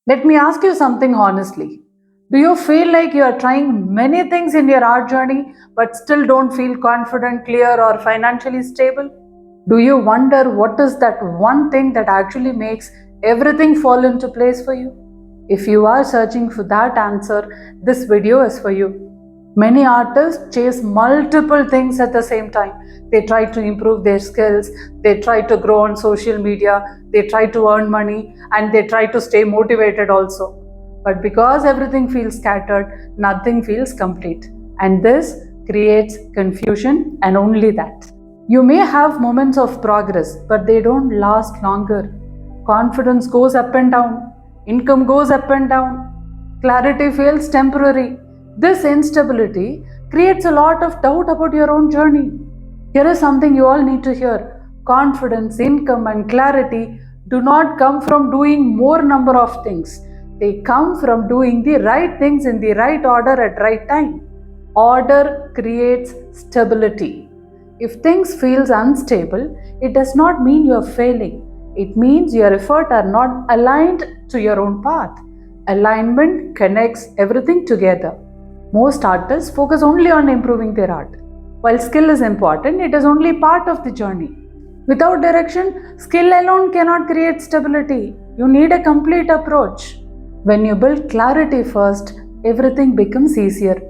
Let me ask you something honestly. Do you feel like you are trying many things in your art journey but still don't feel confident, clear, or financially stable? Do you wonder what is that one thing that actually makes everything fall into place for you? If you are searching for that answer, this video is for you. Many artists chase multiple things at the same time. They try to improve their skills, they try to grow on social media, they try to earn money, and they try to stay motivated also. But because everything feels scattered, nothing feels complete. And this creates confusion, and only that. You may have moments of progress, but they don't last longer. Confidence goes up and down, income goes up and down, clarity feels temporary. This instability creates a lot of doubt about your own journey. Here is something you all need to hear. Confidence, income, and clarity do not come from doing more number of things. They come from doing the right things in the right order at right time. Order creates stability. If things feels unstable, it does not mean you are failing. It means your efforts are not aligned to your own path. Alignment connects everything together. Most artists focus only on improving their art. While skill is important, it is only part of the journey. Without direction, skill alone cannot create stability. You need a complete approach. When you build clarity first, everything becomes easier.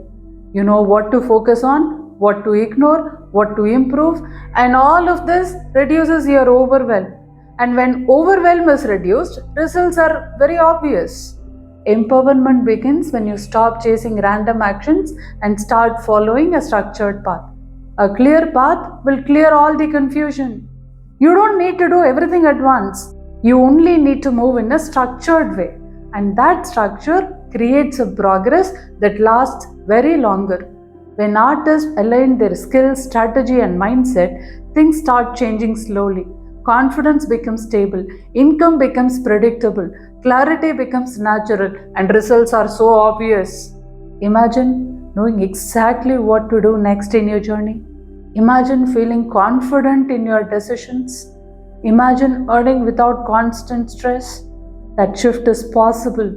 You know what to focus on, what to ignore, what to improve, and all of this reduces your overwhelm. And when overwhelm is reduced, results are very obvious. Empowerment begins when you stop chasing random actions and start following a structured path. A clear path will clear all the confusion. You don't need to do everything at once. You only need to move in a structured way. And that structure creates a progress that lasts very longer. When artists align their skills, strategy, and mindset, things start changing slowly. Confidence becomes stable, income becomes predictable, clarity becomes natural, and results are so obvious. Imagine knowing exactly what to do next in your journey. Imagine feeling confident in your decisions. Imagine earning without constant stress. That shift is possible.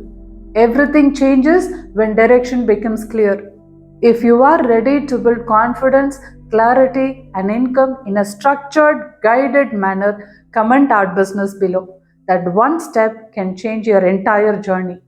Everything changes when direction becomes clear. If you are ready to build confidence, clarity, and income in a structured, guided manner, comment Art Business below. That one step can change your entire journey.